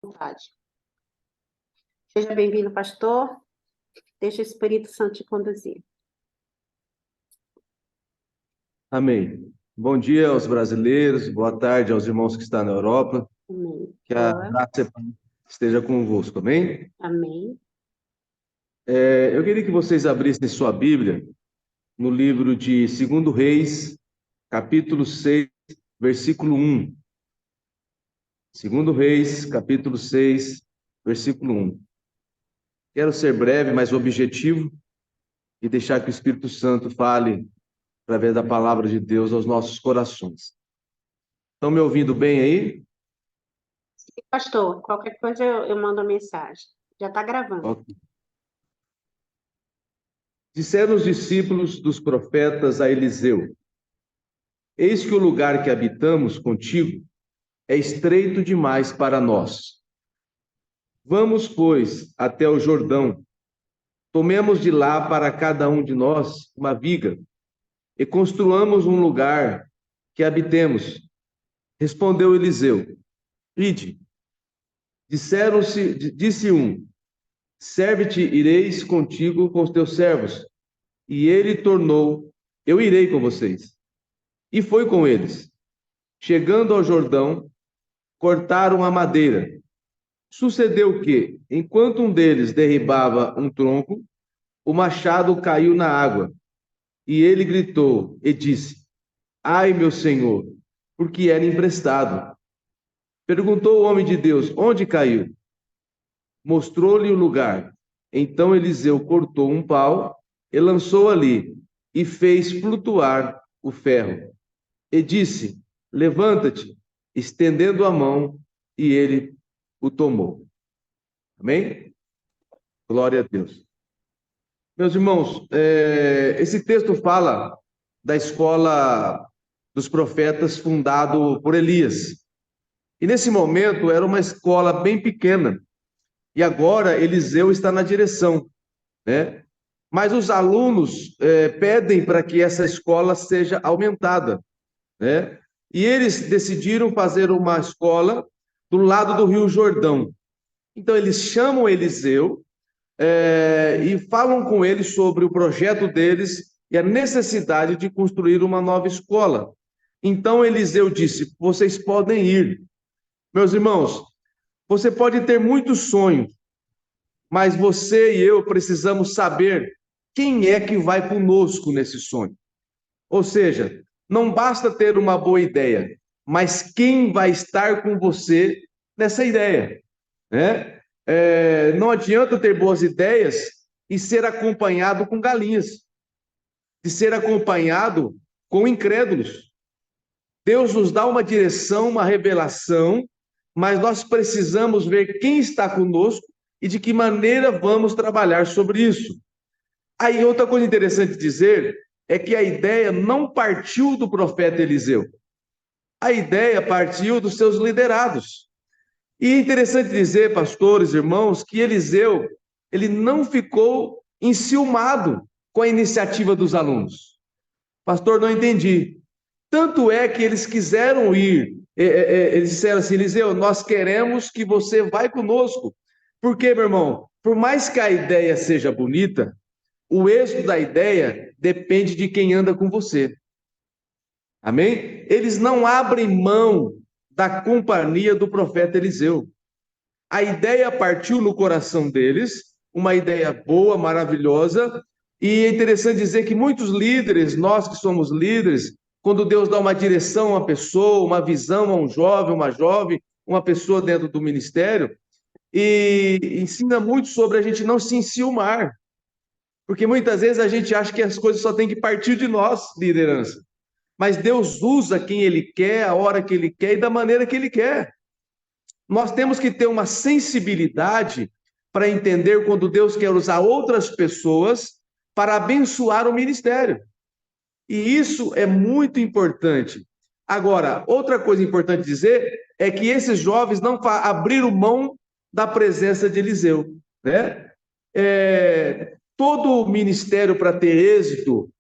Vontade. Seja bem-vindo, pastor. Deixa o Espírito Santo te conduzir. Amém. Bom dia aos brasileiros, boa tarde aos irmãos que estão na Europa. Amém. Que a graça e a paz esteja convosco, amém? Amém. Eu queria que vocês abrissem sua Bíblia no livro de 2 Reis, capítulo 6, versículo 1. 2 Reis, capítulo 6, versículo 1. Quero ser breve, mas objetivo, e deixar que o Espírito Santo fale através da palavra de Deus aos nossos corações. Estão me ouvindo bem aí? Sim, pastor, qualquer coisa eu mando a mensagem. Já está gravando. Ok. Disseram os discípulos dos profetas a Eliseu: Eis que o lugar que habitamos contigo é estreito demais para nós. Vamos, pois, até o Jordão. Tomemos de lá para cada um de nós uma viga e construamos um lugar que habitemos. Respondeu Eliseu: Ide. Disse um: Serve-te, ireis contigo com os teus servos. E ele tornou: Eu irei com vocês. E foi com eles. Chegando ao Jordão, cortaram a madeira. Sucedeu que, enquanto um deles derribava um tronco, o machado caiu na água. E ele gritou e disse: Ai, meu senhor, porque era emprestado. Perguntou o homem de Deus: Onde caiu? Mostrou-lhe o lugar. Então Eliseu cortou um pau e lançou ali, e fez flutuar o ferro. E disse: Levanta-te, estendendo a mão, e ele o tomou. Amém? Glória a Deus. Meus irmãos, esse texto fala da escola dos profetas fundado por Elias. E nesse momento era uma escola bem pequena. E agora Eliseu está na direção, né? Mas os alunos pedem para que essa escola seja aumentada, né? E eles decidiram fazer uma escola do lado do Rio Jordão. Então eles chamam Eliseu e falam com ele sobre o projeto deles e a necessidade de construir uma nova escola. Então Eliseu disse: Vocês podem ir. Meus irmãos, você pode ter muitos sonhos, mas você e eu precisamos saber quem é que vai conosco nesse sonho. Ou seja, não basta ter uma boa ideia, mas quem vai estar com você nessa ideia, né? Não adianta ter boas ideias e ser acompanhado com galinhas, de ser acompanhado com incrédulos. Deus nos dá uma direção, uma revelação, mas nós precisamos ver quem está conosco e de que maneira vamos trabalhar sobre isso. Aí outra coisa interessante dizer é que a ideia não partiu do profeta Eliseu. A ideia partiu dos seus liderados. E é interessante dizer, pastores, irmãos, que Eliseu, ele não ficou enciumado com a iniciativa dos alunos. Pastor, não entendi. Tanto é que eles quiseram ir, eles disseram assim: Eliseu, nós queremos que você vá conosco. Por quê, meu irmão? Por mais que a ideia seja bonita, o êxito da ideia depende de quem anda com você. Amém? Eles não abrem mão da companhia do profeta Eliseu. A ideia partiu no coração deles, uma ideia boa, maravilhosa, e é interessante dizer que muitos líderes, nós que somos líderes, quando Deus dá uma direção a uma pessoa, uma visão a um jovem, uma jovem, uma pessoa dentro do ministério, e ensina muito sobre a gente não se enciumar, porque muitas vezes a gente acha que as coisas só têm que partir de nós, liderança. Mas Deus usa quem Ele quer, a hora que Ele quer e da maneira que Ele quer. Nós temos que ter uma sensibilidade para entender quando Deus quer usar outras pessoas para abençoar o ministério. E isso é muito importante. Agora, outra coisa importante dizer é que esses jovens não abriram mão da presença de Eliseu, né? Todo ministério, para ter êxito,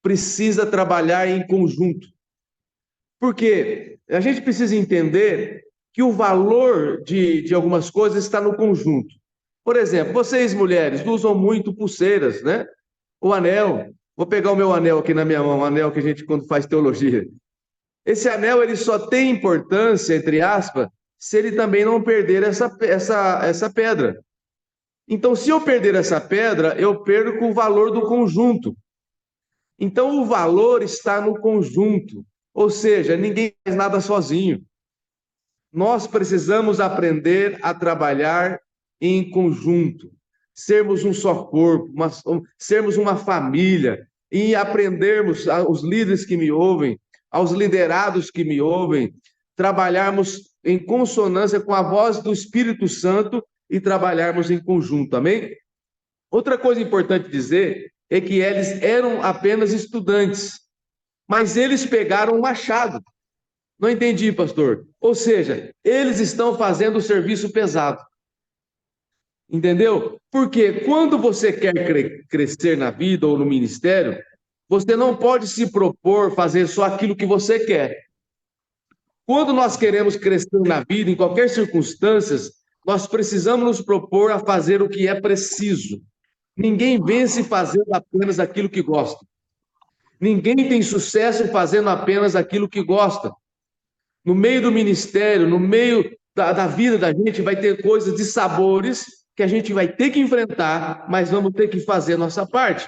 precisa trabalhar em conjunto. Porque a gente precisa entender que o valor de algumas coisas está no conjunto. Por exemplo, vocês mulheres usam muito pulseiras, né? O anel. Vou pegar o meu anel aqui na minha mão, o anel que a gente quando faz teologia. Esse anel ele só tem importância, entre aspas, se ele também não perder essa pedra. Então, se eu perder essa pedra, eu perco o valor do conjunto. Então, o valor está no conjunto. Ou seja, ninguém faz nada sozinho. Nós precisamos aprender a trabalhar em conjunto, sermos um só corpo, sermos uma família, e aprendermos, aos líderes que me ouvem, aos liderados que me ouvem, trabalharmos em consonância com a voz do Espírito Santo e trabalharmos em conjunto, amém? Outra coisa importante dizer é que eles eram apenas estudantes, mas eles pegaram um machado. Não entendi, pastor. Ou seja, eles estão fazendo o serviço pesado. Entendeu? Porque quando você quer crescer na vida ou no ministério, você não pode se propor fazer só aquilo que você quer. Quando nós queremos crescer na vida, em qualquer circunstância, nós precisamos nos propor a fazer o que é preciso. Ninguém vence fazendo apenas aquilo que gosta. Ninguém tem sucesso fazendo apenas aquilo que gosta. No meio do ministério, no meio da vida da gente, vai ter coisas de sabores que a gente vai ter que enfrentar, mas vamos ter que fazer a nossa parte.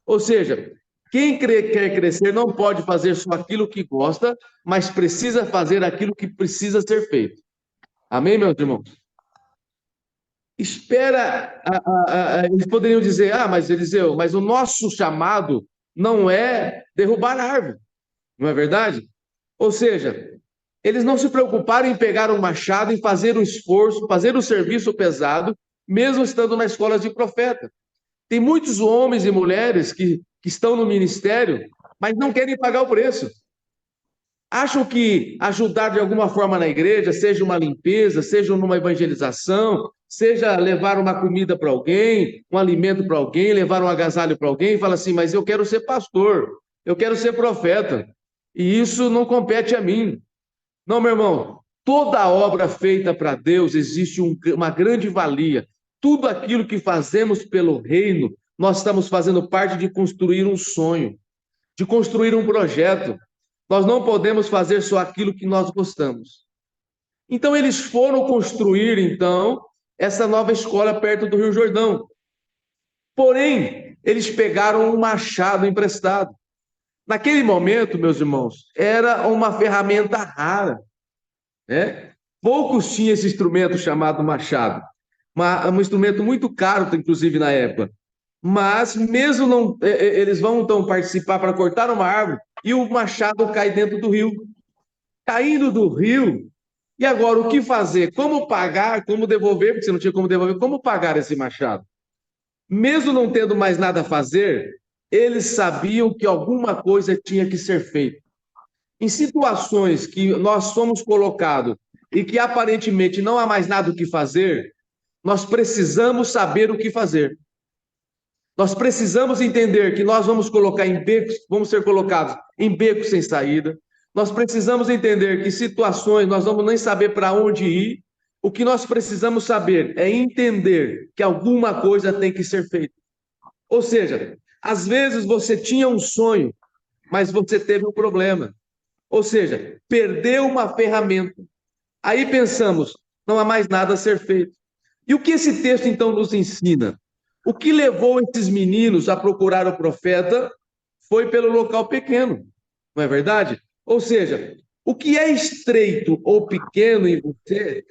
Ou seja, quem quer crescer não pode fazer só aquilo que gosta, mas precisa fazer aquilo que precisa ser feito. Amém, meus irmãos? Espera, eles poderiam dizer, mas Eliseu, mas o nosso chamado não é derrubar a árvore, não é verdade? Ou seja, eles não se preocuparam em pegar um machado, em fazer o esforço, fazer o serviço pesado, mesmo estando na escola de profeta. Tem muitos homens e mulheres que estão no ministério, mas não querem pagar o preço. Acham que ajudar de alguma forma na igreja, seja uma limpeza, seja numa evangelização, seja levar uma comida para alguém, um alimento para alguém, levar um agasalho para alguém, e fala assim, mas eu quero ser pastor, eu quero ser profeta, e isso não compete a mim. Não, meu irmão, toda obra feita para Deus existe uma grande valia. Tudo aquilo que fazemos pelo reino, nós estamos fazendo parte de construir um sonho, de construir um projeto. Nós não podemos fazer só aquilo que nós gostamos. Então, eles foram construir, então, essa nova escola perto do Rio Jordão. Porém, eles pegaram um machado emprestado. Naquele momento, meus irmãos, era uma ferramenta rara, né? Poucos tinham esse instrumento chamado machado. Um instrumento muito caro, inclusive, na época. Mas, mesmo não, eles vão, então, participar para cortar uma árvore e o machado cai dentro do rio. Caindo do rio, e agora o que fazer? Como pagar? Como devolver? Porque você não tinha como devolver. Como pagar esse machado? Mesmo não tendo mais nada a fazer, eles sabiam que alguma coisa tinha que ser feita. Em situações que nós somos colocados e que aparentemente não há mais nada o que fazer, nós precisamos saber o que fazer. Nós precisamos entender que nós vamos colocar em becos, vamos ser colocados em becos sem saída. Nós precisamos entender que situações nós vamos nem saber para onde ir. O que nós precisamos saber é entender que alguma coisa tem que ser feita. Ou seja, às vezes você tinha um sonho, mas você teve um problema. Ou seja, perdeu uma ferramenta. Aí pensamos, não há mais nada a ser feito. E o que esse texto então nos ensina? O que levou esses meninos a procurar o profeta foi pelo local pequeno, não é verdade? Ou seja, o que é estreito ou pequeno em você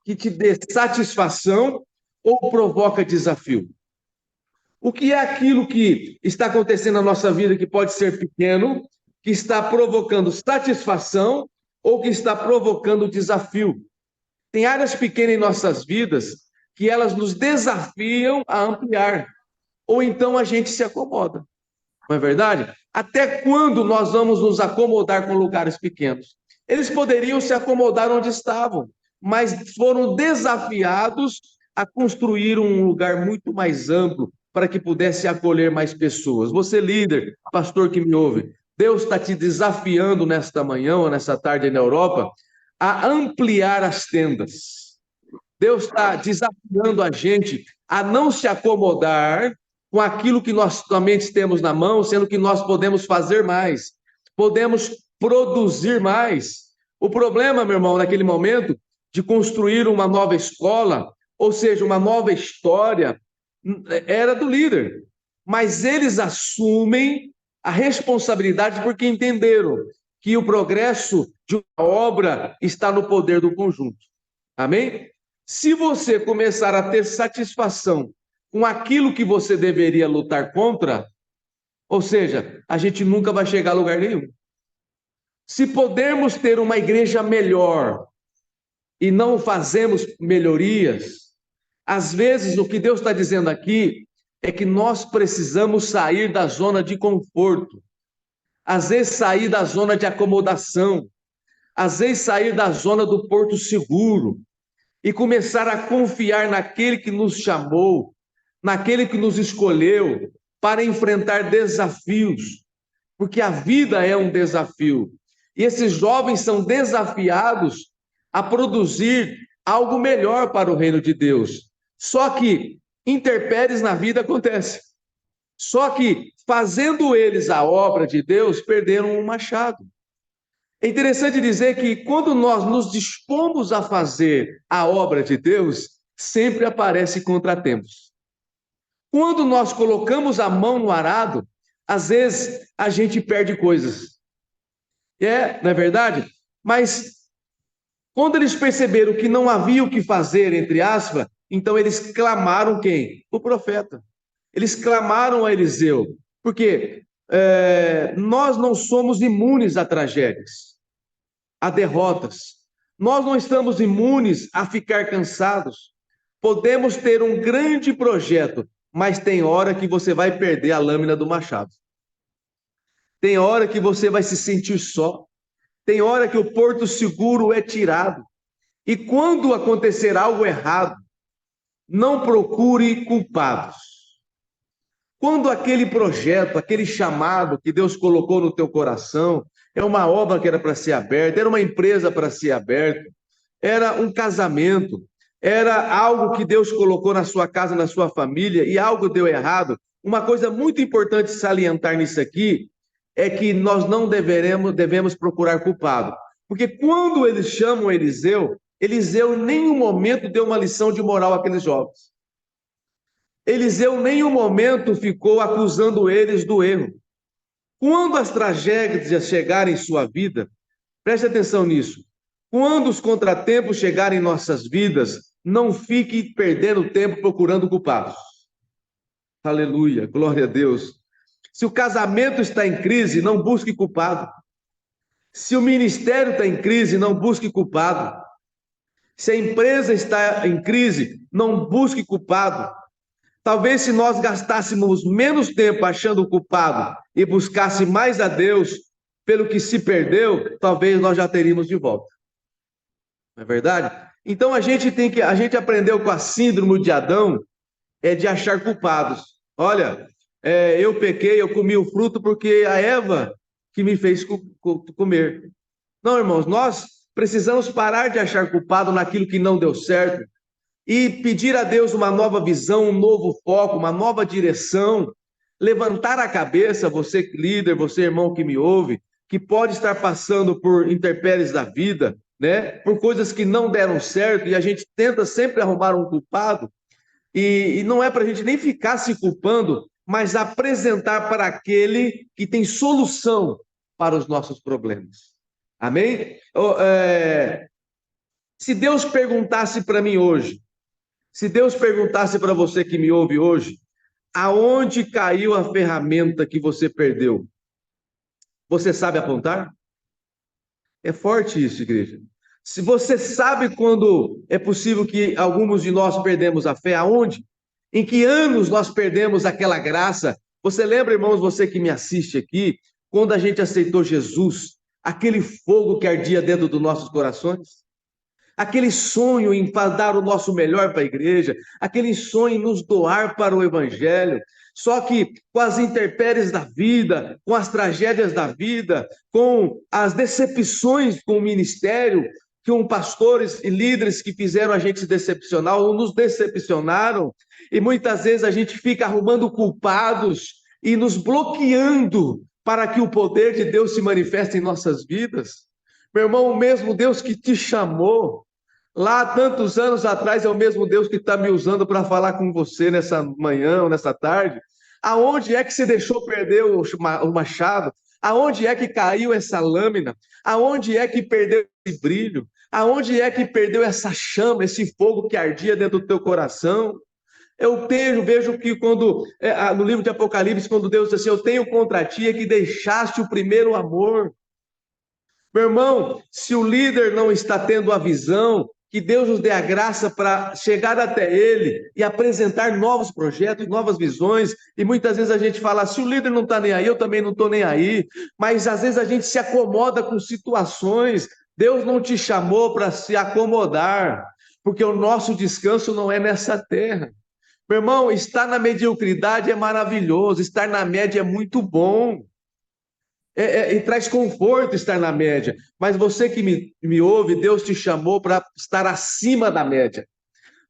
que te dê satisfação ou provoca desafio? O que é aquilo que está acontecendo na nossa vida que pode ser pequeno, que está provocando satisfação ou que está provocando desafio? Tem áreas pequenas em nossas vidas que elas nos desafiam a ampliar, ou então a gente se acomoda, não é verdade? Até quando nós vamos nos acomodar com lugares pequenos? Eles poderiam se acomodar onde estavam, mas foram desafiados a construir um lugar muito mais amplo para que pudesse acolher mais pessoas. Você, líder, pastor que me ouve, Deus está te desafiando nesta manhã ou nessa tarde aí na Europa a ampliar as tendas. Deus está desafiando a gente a não se acomodar com aquilo que nós somente temos na mão, sendo que nós podemos fazer mais, podemos produzir mais. O problema, meu irmão, naquele momento, de construir uma nova escola, ou seja, uma nova história, era do líder. Mas eles assumem a responsabilidade porque entenderam que o progresso de uma obra está no poder do conjunto. Amém? Se você começar a ter satisfação com aquilo que você deveria lutar contra, ou seja, a gente nunca vai chegar a lugar nenhum. Se pudermos ter uma igreja melhor e não fazemos melhorias, às vezes o que Deus está dizendo aqui é que nós precisamos sair da zona de conforto, às vezes sair da zona de acomodação, às vezes sair da zona do porto seguro e começar a confiar naquele que nos chamou, naquele que nos escolheu para enfrentar desafios, porque a vida é um desafio. E esses jovens são desafiados a produzir algo melhor para o reino de Deus. Só que intempéries na vida acontecem. Só que, fazendo eles a obra de Deus, perderam o machado. É interessante dizer que quando nós nos dispomos a fazer a obra de Deus, sempre aparecem contratempos. Quando nós colocamos a mão no arado, às vezes a gente perde coisas. Não é verdade? Mas quando eles perceberam que não havia o que fazer, entre aspas, então eles clamaram quem? O profeta. Eles clamaram a Eliseu. Porque nós não somos imunes a tragédias, a derrotas. Nós não estamos imunes a ficar cansados. Podemos ter um grande projeto, mas tem hora que você vai perder a lâmina do machado. Tem hora que você vai se sentir só. Tem hora que o porto seguro é tirado. E quando acontecer algo errado, não procure culpados. Quando aquele projeto, aquele chamado que Deus colocou no teu coração, é uma obra que era para ser aberta, era uma empresa para ser aberta, era um casamento, era algo que Deus colocou na sua casa, na sua família, e algo deu errado. Uma coisa muito importante salientar nisso aqui é que nós não devemos procurar culpado. Porque quando eles chamam Eliseu, Eliseu em nenhum momento deu uma lição de moral àqueles jovens. Eliseu em nenhum momento ficou acusando eles do erro. Quando as tragédias chegarem em sua vida, preste atenção nisso. Quando os contratempos chegarem em nossas vidas, não fique perdendo tempo procurando culpados. Aleluia, glória a Deus. Se o casamento está em crise, não busque culpado. Se o ministério está em crise, não busque culpado. Se a empresa está em crise, não busque culpado. Talvez se nós gastássemos menos tempo achando o culpado e buscasse mais a Deus pelo que se perdeu, talvez nós já teríamos de volta. Não é verdade? Então a gente aprendeu com a síndrome de Adão, de achar culpados. Olha, eu pequei, eu comi o fruto porque a Eva que me fez comer. Não, irmãos, nós precisamos parar de achar culpado naquilo que não deu certo e pedir a Deus uma nova visão, um novo foco, uma nova direção. Levantar a cabeça, você líder, você irmão que me ouve, que pode estar passando por intempéries da vida, né? Por coisas que não deram certo, e a gente tenta sempre arrumar um culpado, e não é para a gente nem ficar se culpando, mas apresentar para aquele que tem solução para os nossos problemas. Amém? Se Deus perguntasse para mim hoje, se Deus perguntasse para você que me ouve hoje, aonde caiu a ferramenta que você perdeu? Você sabe apontar? É forte isso, igreja. Se você sabe quando é possível que alguns de nós perdemos a fé, aonde? Em que anos nós perdemos aquela graça? Você lembra, irmãos, você que me assiste aqui, quando a gente aceitou Jesus, aquele fogo que ardia dentro dos nossos corações? Aquele sonho em dar o nosso melhor para a igreja, aquele sonho em nos doar para o evangelho. Só que com as intempéries da vida, com as tragédias da vida, com as decepções com o ministério, com pastores e líderes que fizeram a gente se decepcionar ou nos decepcionaram, e muitas vezes a gente fica arrumando culpados e nos bloqueando para que o poder de Deus se manifeste em nossas vidas. Meu irmão, o mesmo Deus que te chamou lá há tantos anos atrás é o mesmo Deus que está me usando para falar com você nessa manhã ou nessa tarde. Aonde é que você deixou perder o machado? Aonde é que caiu essa lâmina? Aonde é que perdeu esse brilho? Aonde é que perdeu essa chama, esse fogo que ardia dentro do teu coração? Eu vejo que no livro de Apocalipse, quando Deus diz assim, eu tenho contra ti é que deixaste o primeiro amor. Meu irmão, se o líder não está tendo a visão, que Deus nos dê a graça para chegar até ele e apresentar novos projetos, novas visões. E muitas vezes a gente fala, se o líder não está nem aí, eu também não estou nem aí. Mas às vezes a gente se acomoda com situações. Deus não te chamou para se acomodar, porque o nosso descanso não é nessa terra. Meu irmão, estar na mediocridade é maravilhoso, estar na média é muito bom. E traz conforto estar na média. Mas você que me ouve, Deus te chamou para estar acima da média.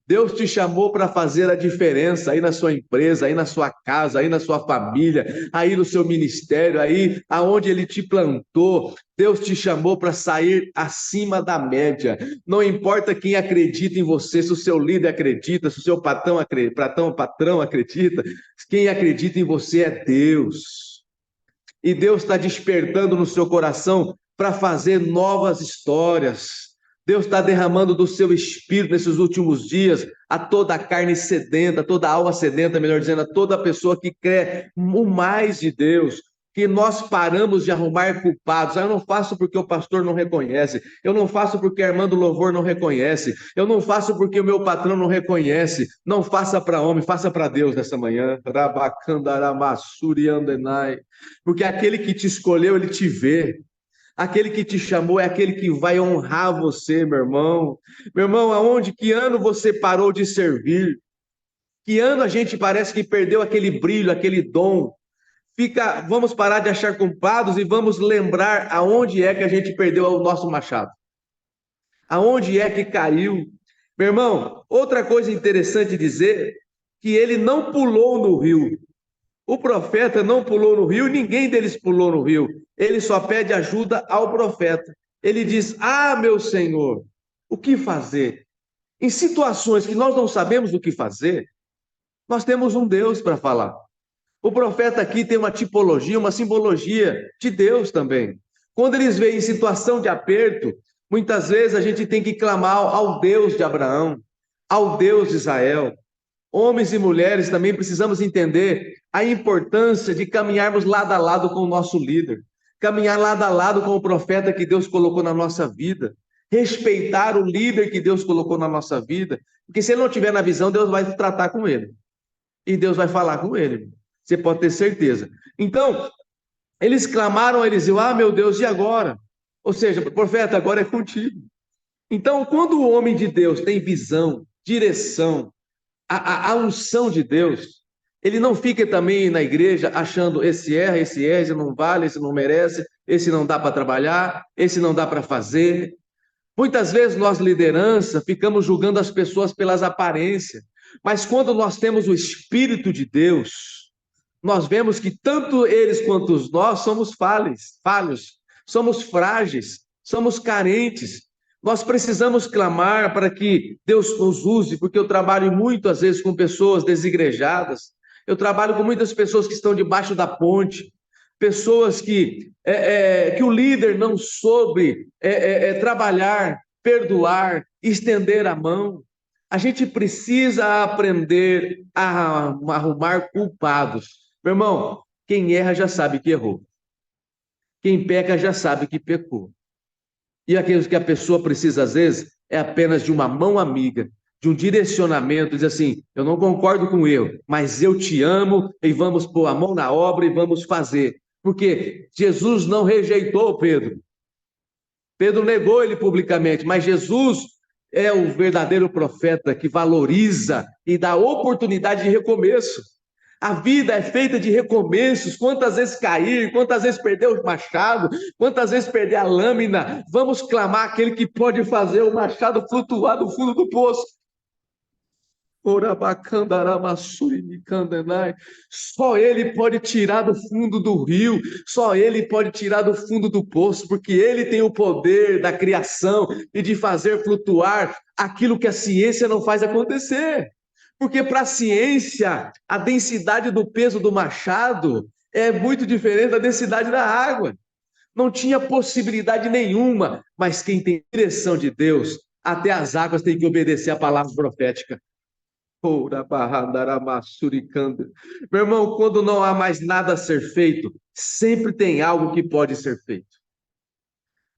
Deus te chamou para fazer a diferença aí na sua empresa, aí na sua casa, aí na sua família, aí no seu ministério, aí aonde Ele te plantou. Deus te chamou para sair acima da média. Não importa quem acredita em você, se o seu líder acredita, se o seu patrão acredita, quem acredita em você é Deus. E Deus está despertando no seu coração para fazer novas histórias. Deus está derramando do seu espírito nesses últimos dias a toda a carne sedenta, toda a alma sedenta, melhor dizendo, a toda pessoa que quer o mais de Deus. Que nós paramos de arrumar culpados. Eu não faço porque o pastor não reconhece. Eu não faço porque a irmã do louvor não reconhece. Eu não faço porque o meu patrão não reconhece. Não faça para homem, faça para Deus nessa manhã. Porque aquele que te escolheu, ele te vê. Aquele que te chamou é aquele que vai honrar você, meu irmão. Meu irmão, que ano você parou de servir? Que ano a gente parece que perdeu aquele brilho, aquele dom? Vamos parar de achar culpados e vamos lembrar aonde é que a gente perdeu o nosso machado. Aonde é que caiu? Meu irmão, outra coisa interessante dizer, que ele não pulou no rio. O profeta não pulou no rio, ninguém deles pulou no rio. Ele só pede ajuda ao profeta. Ele diz, meu Senhor, o que fazer? Em situações que nós não sabemos o que fazer, nós temos um Deus para falar. O profeta aqui tem uma tipologia, uma simbologia de Deus também. Quando eles veem em situação de aperto, muitas vezes a gente tem que clamar ao Deus de Abraão, ao Deus de Israel. Homens e mulheres também precisamos entender a importância de caminharmos lado a lado com o nosso líder, caminhar lado a lado com o profeta que Deus colocou na nossa vida, respeitar o líder que Deus colocou na nossa vida, porque se ele não tiver na visão, Deus vai tratar com ele, e Deus vai falar com ele, você pode ter certeza. Então, eles clamaram a Eliseu, meu Deus, e agora? Ou seja, profeta, agora é contigo. Então, quando o homem de Deus tem visão, direção, a unção de Deus, ele não fica também na igreja achando esse erra, esse não vale, esse não merece, esse não dá para trabalhar, esse não dá para fazer. Muitas vezes nós, liderança, ficamos julgando as pessoas pelas aparências, mas quando nós temos o Espírito de Deus, nós vemos que tanto eles quanto nós somos falhos, somos frágeis, somos carentes. Nós precisamos clamar para que Deus nos use, porque eu trabalho muito, às vezes, com pessoas desigrejadas. Eu trabalho com muitas pessoas que estão debaixo da ponte, pessoas que o líder não soube trabalhar, perdoar, estender a mão. A gente precisa aprender a arrumar culpados. Meu irmão, quem erra já sabe que errou. Quem peca já sabe que pecou. E aquilo que a pessoa precisa, às vezes, é apenas de uma mão amiga, de um direcionamento, diz assim, eu não concordo com o erro, mas eu te amo e vamos pôr a mão na obra e vamos fazer. Porque Jesus não rejeitou Pedro. Pedro negou ele publicamente, mas Jesus é o verdadeiro profeta que valoriza e dá oportunidade de recomeço. A vida é feita de recomeços. Quantas vezes cair, quantas vezes perder o machado, quantas vezes perder a lâmina. Vamos clamar aquele que pode fazer o machado flutuar no fundo do poço. Só Ele pode tirar do fundo do rio, só Ele pode tirar do fundo do poço, porque Ele tem o poder da criação e de fazer flutuar aquilo que a ciência não faz acontecer. Porque para a ciência, a densidade do peso do machado é muito diferente da densidade da água. Não tinha possibilidade nenhuma, mas quem tem direção de Deus, até as águas têm que obedecer a palavra profética. Meu irmão, quando não há mais nada a ser feito, sempre tem algo que pode ser feito.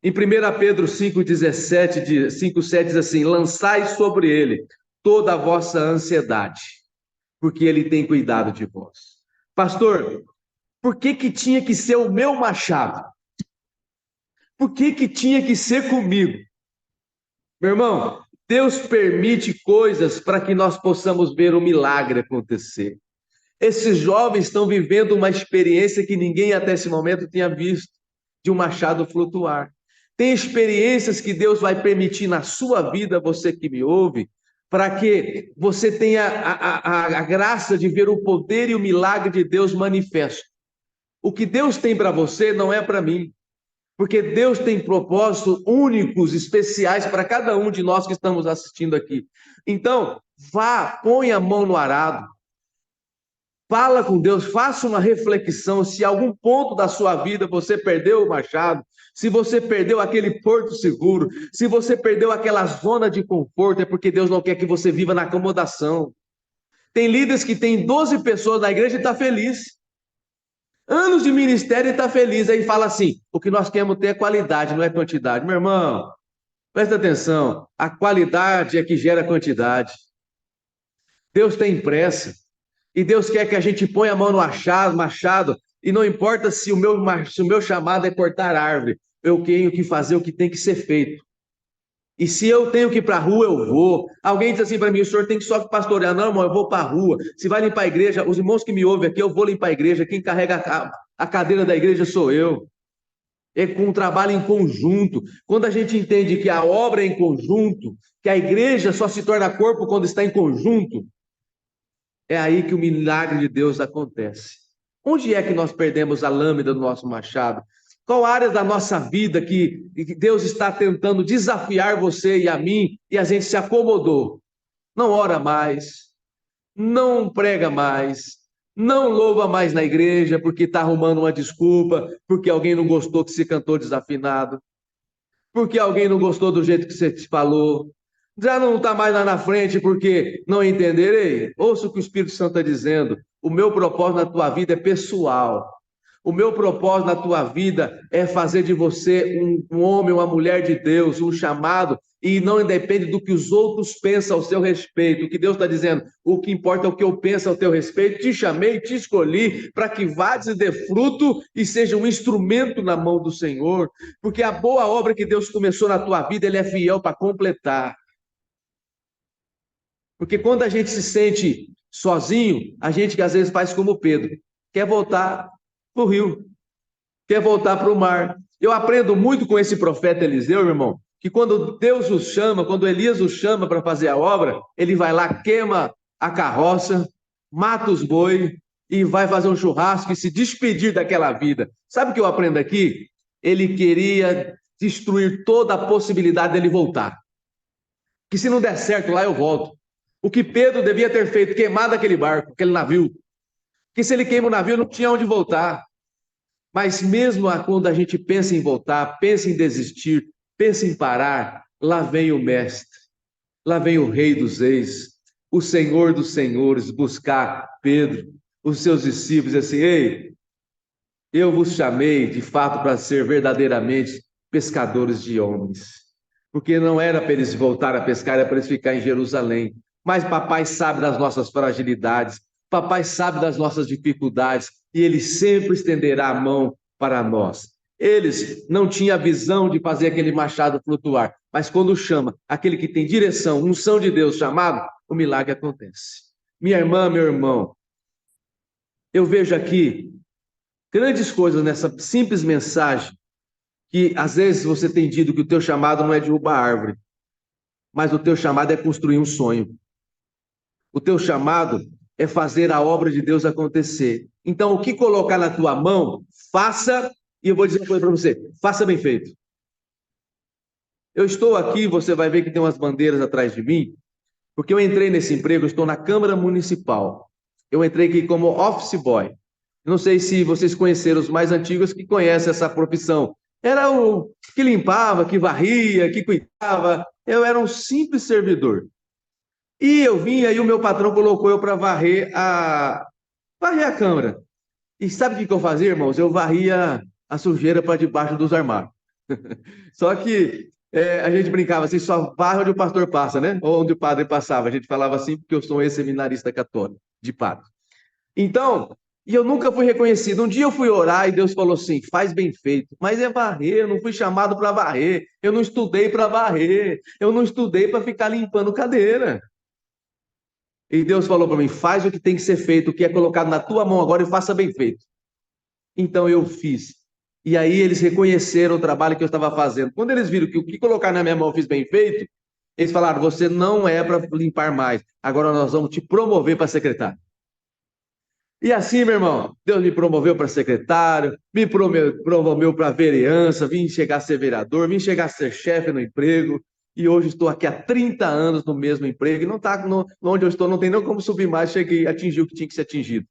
Em 1 Pedro 5,17, 5,7 diz assim: lançai sobre ele toda a vossa ansiedade, porque ele tem cuidado de vós. Pastor, por que que tinha que ser o meu machado? Por que que tinha que ser comigo? Meu irmão, Deus permite coisas para que nós possamos ver o milagre acontecer. Esses jovens estão vivendo uma experiência que ninguém até esse momento tinha visto, de um machado flutuar. Tem experiências que Deus vai permitir na sua vida, você que me ouve, para que você tenha a graça de ver o poder e o milagre de Deus manifesto. O que Deus tem para você não é para mim, porque Deus tem propósitos únicos, especiais para cada um de nós que estamos assistindo aqui. Então, vá, põe a mão no arado, fala com Deus, faça uma reflexão. Se algum ponto da sua vida você perdeu o machado, se você perdeu aquele porto seguro, se você perdeu aquela zona de conforto, é porque Deus não quer que você viva na acomodação. Tem líderes que têm 12 pessoas na igreja e está feliz. Anos de ministério e está feliz. Aí fala assim: o que nós queremos ter é qualidade, não é quantidade. Meu irmão, presta atenção, a qualidade é que gera quantidade. Deus tem pressa. E Deus quer que a gente ponha a mão no machado, e não importa se o meu chamado é cortar árvore, eu tenho que fazer o que tem que ser feito. E se eu tenho que ir para a rua, eu vou. Alguém diz assim para mim: o senhor tem que só pastorear. Não, irmão, eu vou para a rua. Se vai limpar a igreja, os irmãos que me ouvem aqui, eu vou limpar a igreja. Quem carrega a cadeira da igreja sou eu. É com um trabalho em conjunto. Quando a gente entende que a obra é em conjunto, que a igreja só se torna corpo quando está em conjunto, é aí que o milagre de Deus acontece. Onde é que nós perdemos a lâmina do nosso machado? Qual área da nossa vida que Deus está tentando desafiar você e a mim e a gente se acomodou? Não ora mais, não prega mais, não louva mais na igreja porque está arrumando uma desculpa, porque alguém não gostou que você cantou desafinado, porque alguém não gostou do jeito que você te falou. Já não está mais lá na frente porque não entenderei. Ouça o que o Espírito Santo está dizendo. O meu propósito na tua vida é pessoal. O meu propósito na tua vida é fazer de você um homem, uma mulher de Deus, um chamado, e não depende do que os outros pensam ao seu respeito. O que Deus está dizendo, o que importa é o que eu penso ao teu respeito. Te chamei, te escolhi para que vades e dê fruto e seja um instrumento na mão do Senhor, porque a boa obra que Deus começou na tua vida, Ele é fiel para completar. Porque quando a gente se sente sozinho, a gente às vezes faz como Pedro, quer voltar para o rio, quer voltar para o mar. Eu aprendo muito com esse profeta Eliseu, irmão, que quando Deus os chama, quando Elias os chama para fazer a obra, ele vai lá, queima a carroça, mata os bois e vai fazer um churrasco e se despedir daquela vida. Sabe o que eu aprendo aqui? Ele queria destruir toda a possibilidade dele voltar. Que se não der certo lá, eu volto. O que Pedro devia ter feito, queimado aquele barco, aquele navio. Que se ele queima o navio, não tinha onde voltar. Mas mesmo quando a gente pensa em voltar, pensa em desistir, pensa em parar, lá vem o mestre, lá vem o rei dos reis, o senhor dos senhores, buscar Pedro, os seus discípulos, e assim: ei, eu vos chamei de fato para ser verdadeiramente pescadores de homens. Porque não era para eles voltar a pescar, era para eles ficar em Jerusalém. Mas papai sabe das nossas fragilidades, papai sabe das nossas dificuldades, e ele sempre estenderá a mão para nós. Eles não tinham a visão de fazer aquele machado flutuar, mas quando chama, aquele que tem direção, unção de Deus chamado, o milagre acontece. Minha irmã, meu irmão, eu vejo aqui grandes coisas nessa simples mensagem, que às vezes você tem dito que o teu chamado não é derrubar árvore, mas o teu chamado é construir um sonho. O teu chamado é fazer a obra de Deus acontecer. Então, o que colocar na tua mão, faça, e eu vou dizer uma coisa para você, faça bem feito. Eu estou aqui, você vai ver que tem umas bandeiras atrás de mim, porque eu entrei nesse emprego, eu estou na Câmara Municipal. Eu entrei aqui como office boy. Não sei se vocês conheceram os mais antigos que conhecem essa profissão. Era o que limpava, que varria, que cuidava. Eu era um simples servidor. E eu vim, aí o meu patrão colocou eu para varrer a Câmara. E sabe o que eu fazia, irmãos? Eu varria a sujeira para debaixo dos armários. Só que a gente brincava assim, só varre onde o pastor passa, né? Ou onde o padre passava. A gente falava assim porque eu sou um ex-seminarista católico, de padre. Então, e eu nunca fui reconhecido. Um dia eu fui orar e Deus falou assim: faz bem feito. Mas é varrer, eu não fui chamado para varrer. Eu não estudei para varrer. Eu não estudei para ficar limpando cadeira. E Deus falou para mim: faz o que tem que ser feito, o que é colocado na tua mão agora e faça bem feito. Então eu fiz. E aí eles reconheceram o trabalho que eu estava fazendo. Quando eles viram que o que colocar na minha mão eu fiz bem feito, eles falaram: você não é para limpar mais. Agora nós vamos te promover para secretário. E assim, meu irmão, Deus me promoveu para secretário, me promoveu para vereança, vim chegar a ser vereador, vim chegar a ser chefe no emprego, e hoje estou aqui há 30 anos no mesmo emprego, e não está onde eu estou, não tem nem como subir mais, cheguei, atingi o que tinha que ser atingido.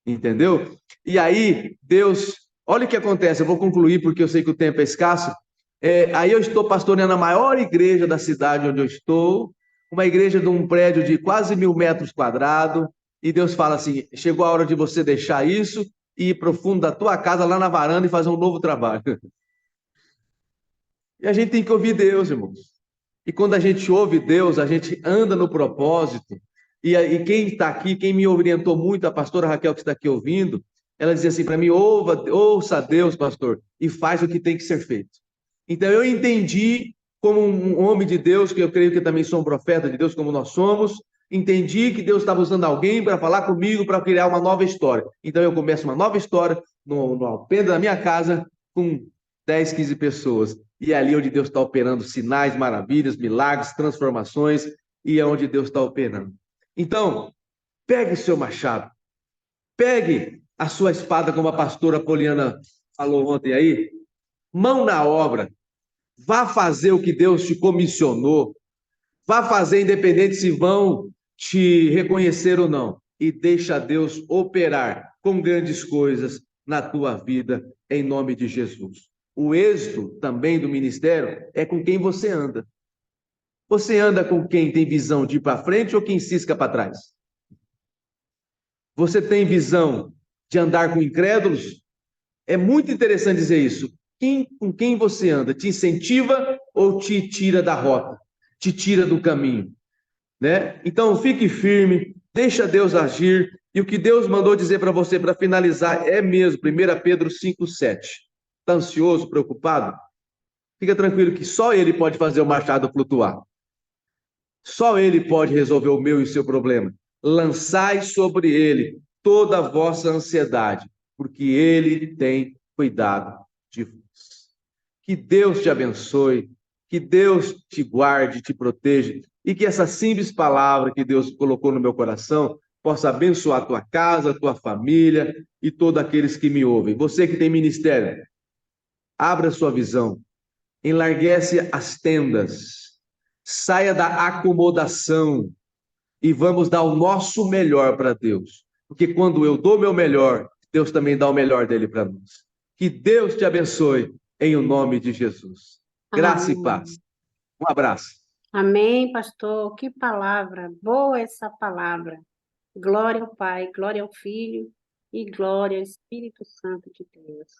Entendeu? E aí, Deus, olha o que acontece, eu vou concluir porque eu sei que o tempo é escasso. Aí eu estou pastoreando a maior igreja da cidade onde eu estou, uma igreja de um prédio de quase 1.000 metros quadrados, e Deus fala assim: chegou a hora de você deixar isso e ir para o fundo da tua casa, lá na varanda, e fazer um novo trabalho. E a gente tem que ouvir Deus, irmãos. E quando a gente ouve Deus, a gente anda no propósito. E quem está aqui, quem me orientou muito, a pastora Raquel que está aqui ouvindo, ela dizia assim para mim: ouça Deus, pastor, e faz o que tem que ser feito. Então eu entendi, como um homem de Deus, que eu creio que também sou um profeta de Deus, como nós somos, entendi que Deus estava usando alguém para falar comigo, para criar uma nova história. Então eu começo uma nova história no alpendre da minha casa, com 10, 15 pessoas. E é ali onde Deus está operando sinais, maravilhas, milagres, transformações, e é onde Deus está operando. Então, pegue seu machado, pegue a sua espada, como a pastora Poliana falou ontem aí, mão na obra, vá fazer o que Deus te comissionou, vá fazer independente se vão te reconhecer ou não, e deixa Deus operar com grandes coisas na tua vida, em nome de Jesus. O êxito também do ministério é com quem você anda. Você anda com quem tem visão de ir para frente ou quem cisca para trás? Você tem visão de andar com incrédulos? É muito interessante dizer isso. Com quem você anda? Te incentiva ou te tira da rota? Te tira do caminho? Né? Então, fique firme, deixa Deus agir. E o que Deus mandou dizer para você, para finalizar, é mesmo, 1 Pedro 5,7. Está ansioso, preocupado? Fica tranquilo que só Ele pode fazer o machado flutuar. Só Ele pode resolver o meu e o seu problema. Lançai sobre Ele toda a vossa ansiedade, porque Ele tem cuidado de vós. Que Deus te abençoe, que Deus te guarde, te proteja, e que essa simples palavra que Deus colocou no meu coração possa abençoar a tua casa, a tua família e todos aqueles que me ouvem. Você que tem ministério, abra sua visão, enlarguece as tendas, saia da acomodação e vamos dar o nosso melhor para Deus. Porque quando eu dou o meu melhor, Deus também dá o melhor dele para nós. Que Deus te abençoe em o nome de Jesus. Graça e paz. Um abraço. Amém, pastor. Que palavra, boa essa palavra. Glória ao Pai, glória ao Filho e glória ao Espírito Santo de Deus.